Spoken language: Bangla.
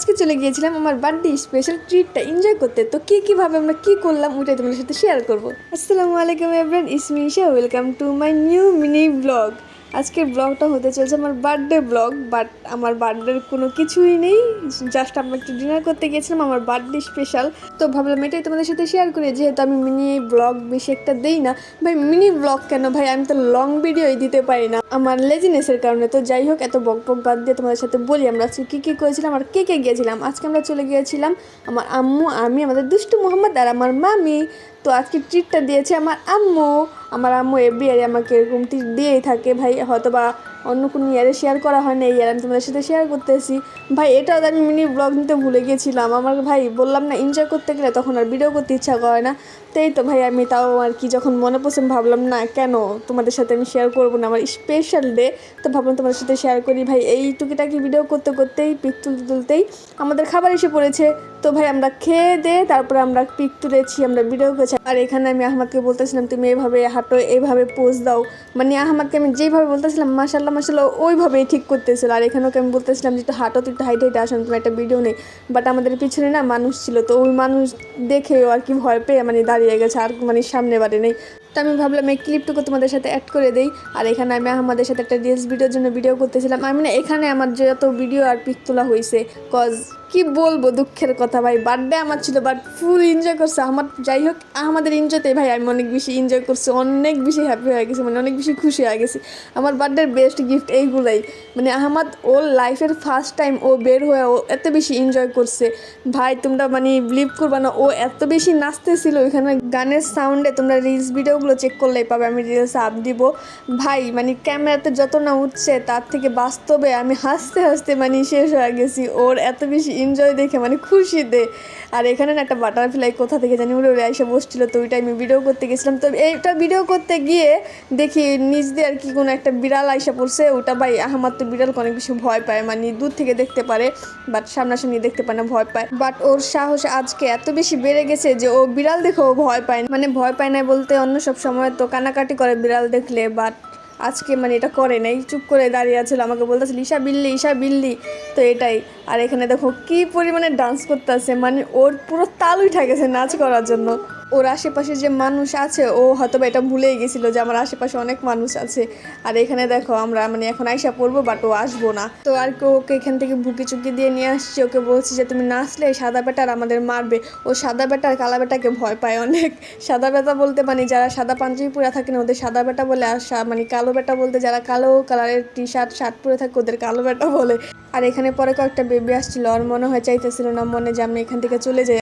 আজকে চলে গিয়েছিলাম আমার বার্থডে স্পেশাল ট্রিটটা এনজয় করতে। তো কীভাবে আমরা কী করলাম ওটাই তোমাদের সাথে শেয়ার করবো। আসসালামু আলাইকুম এভরিওয়ান, ইসমি Isha, welcome to my new mini vlog. আজকের ব্লগটা হতে চলছে আমার বার্থডে ব্লগ, বাট আমার বার্থডের কোনো কিছুই নেই, জাস্ট আমরা একটু ডিনার করতে গিয়েছিলাম আমার বার্থডে স্পেশাল। তো ভাবলাম এটাই তোমাদের সাথে শেয়ার করি, যেহেতু আমি মিনি ব্লগ বেশি একটা দেই না। ভাই মিনি ব্লগ কেন ভাই, আমি তো লং ভিডিওই দিতে পারি না আমার লেজিনেসের কারণে। তো যাই হোক, এত বক বাদ দিয়ে তোমাদের সাথে বলি আমরা আজকে কী করেছিলাম আর কে গিয়েছিলাম। আজকে আমরা চলে গিয়েছিলাম আমার আম্মু, আমি, আমাদের দুষ্টু মোহাম্মদ আর আমার মামি। তো আজকে ট্রিটটা দিয়েছে আমার আম্মু। আমার আম্মু এভরি ইয়ারে আমাকে এরকম ট্রিট দিয়েই থাকে ভাই, হয়তো বা অন্য কোনো ইয়ারে শেয়ার করা হয় না, এই ইয়ার আমি তোমাদের সাথে শেয়ার করতেছি। ভাই এটাও আমি মিনি ব্লগ নিতে ভুলে গেছিলাম। আমার ভাই বললাম না, এনজয় করতে গেলে তখন আর ভিডিও করতে ইচ্ছা করে না। তাই তো ভাই আমি তাও আর কি যখন মনে পড়ছে ভাবলাম না কেন তোমাদের সাথে আমি শেয়ার করবো না, আমার স্পেশাল ডে। তো ভাবলাম তোমাদের সাথে শেয়ার করি। ভাই এই টুকিটাকি ভিডিও করতেই পিক তুলতেই আমাদের খাবার এসে পড়েছে। তো ভাই আমরা খেয়ে দে তারপরে আমরা পিক তুলেছি, আমরা ভিডিও করেছি। আর এখানে আমি আহমদকে বলতেছিলাম তুমি এইভাবে হাঁটো, এইভাবে পোজ দাও, মানে আহমদকে আমি যেইভাবে বলতেছিলাম মাশাল্লাহ ওইভাবেই ঠিক করতেছিল। আর এখানেও আমি বলতেছিলাম যে একটু হাঁটো, তুই একটু হাইটে আসুন, তুমি একটা ভিডিও নেই। বাট আমাদের পিছনে না মানুষ ছিল, তো ওই মানুষ দেখেও আর কি ভয় পেয়ে মানে দাঁড়িয়ে গেছে, আর মানে সামনে বাড়ি নেই। তো আমি ভাবলাম এই ক্লিপটুকু তোমাদের সাথে অ্যাড করে দেই। আর এখানে আমি আমাদের সাথে একটা রিলস ভিডিওর জন্য ভিডিও করতেছিলাম। আমি না এখানে আমার যত ভিডিও আর পিক তোলা হয়েছে, কজ কি বলবো দুঃখের কথা ভাই, বার্থডে আমার ছিল বাট ফুল এনজয় করছে আমার। যাই হোক আমাদের এনজয়তে ভাই আমি অনেক বেশি এনজয় করছি, অনেক বেশি হ্যাপি হয়ে গেছি, মানে অনেক বেশি খুশি হয়ে গেছি। আমার বার্থডের বেস্ট গিফট এইগুলাই, মানে আহমদ ওর লাইফের ফার্স্ট টাইম ও বের হয়ে ও এত বেশি এনজয় করছে ভাই, তোমরা মানে বিলিভ করবা না, ও এত বেশি নাচতেছিল ওইখানে গানের সাউন্ডে। তোমরা রিলস ভিডিওগুলো চেক করলেই পাবে, আমি রিলস আপ দিব ভাই। মানে ক্যামেরাতে যত না উঠছে তার থেকে বাস্তবে আমি হাসতে মানে শেষ হয়ে গেছি, ওর এত বেশি এনজয় দেখে মানে খুশিতে। আর এখানে না একটা বাটারফ্লাই কোথা থেকে জানি উড়ে এসে বসছিল, তো ওইটা আমি ভিডিও করতে গেছিলাম। তো এইটা ভিডিও করতে গিয়ে দেখি নিচ দিয়ে আর কি কোনো একটা বিড়াল আইসা পড়ছে। ওটা ভাই আহমদ তো বিড়ালকে অনেক বেশি ভয় পায়, মানে দূর থেকে দেখতে পারে বাট সামনাসামনি দেখতে পায় না, ভয় পায়। বাট ওর সাহস আজকে এত বেশি বেড়ে গেছে যে ও বিড়াল দেখেও ভয় পায়, মানে ভয় পায় না বলতে অন্য সব সময় তো কানাকাটি করে বিড়াল দেখলে, বাট আজকে মানে এটা করে নাই, চুপ করে দাঁড়িয়ে আছে, আমাকে বলতেছিল ঈশা বিল্লি। তো এটাই। আর এখানে দেখো কি পরিমাণে ডান্স করতেছে, মানে ওর পুরো তাল উঠে গেছে নাচ করার জন্য। ওর আশেপাশে যে মানুষ আছে ও হয়তো বা এটা ভুলেই গেছিলো যে আমার আশেপাশে অনেক মানুষ আছে। আর এখানে দেখো আমরা মানে এখন আইসা পড়বো বাট ও আসবো না। তো আর কি ওকে এখান থেকে ভুকি চুকি দিয়ে নিয়ে আসছি, ওকে বলছি যে তুমি নাচলে সাদা বেটার আমাদের মারবে। ও সাদা বেটার কালা বেটাকে ভয় পায় অনেক। সাদা বেটা বলতে মানে যারা সাদা পাঞ্জাবি পরে থাকে না ওদের সাদা বেটা বলে, আর মানে কালো বেটা বলতে যারা কালো কালারের টি শার্ট পরে থাকে ওদের কালো বেটা বলে। আর এখানে পরে কয়েকটা বেবি আসছিল, আর মনে হয় চাইতেছিল না মনে যে আমি এখান থেকে চলে যাই।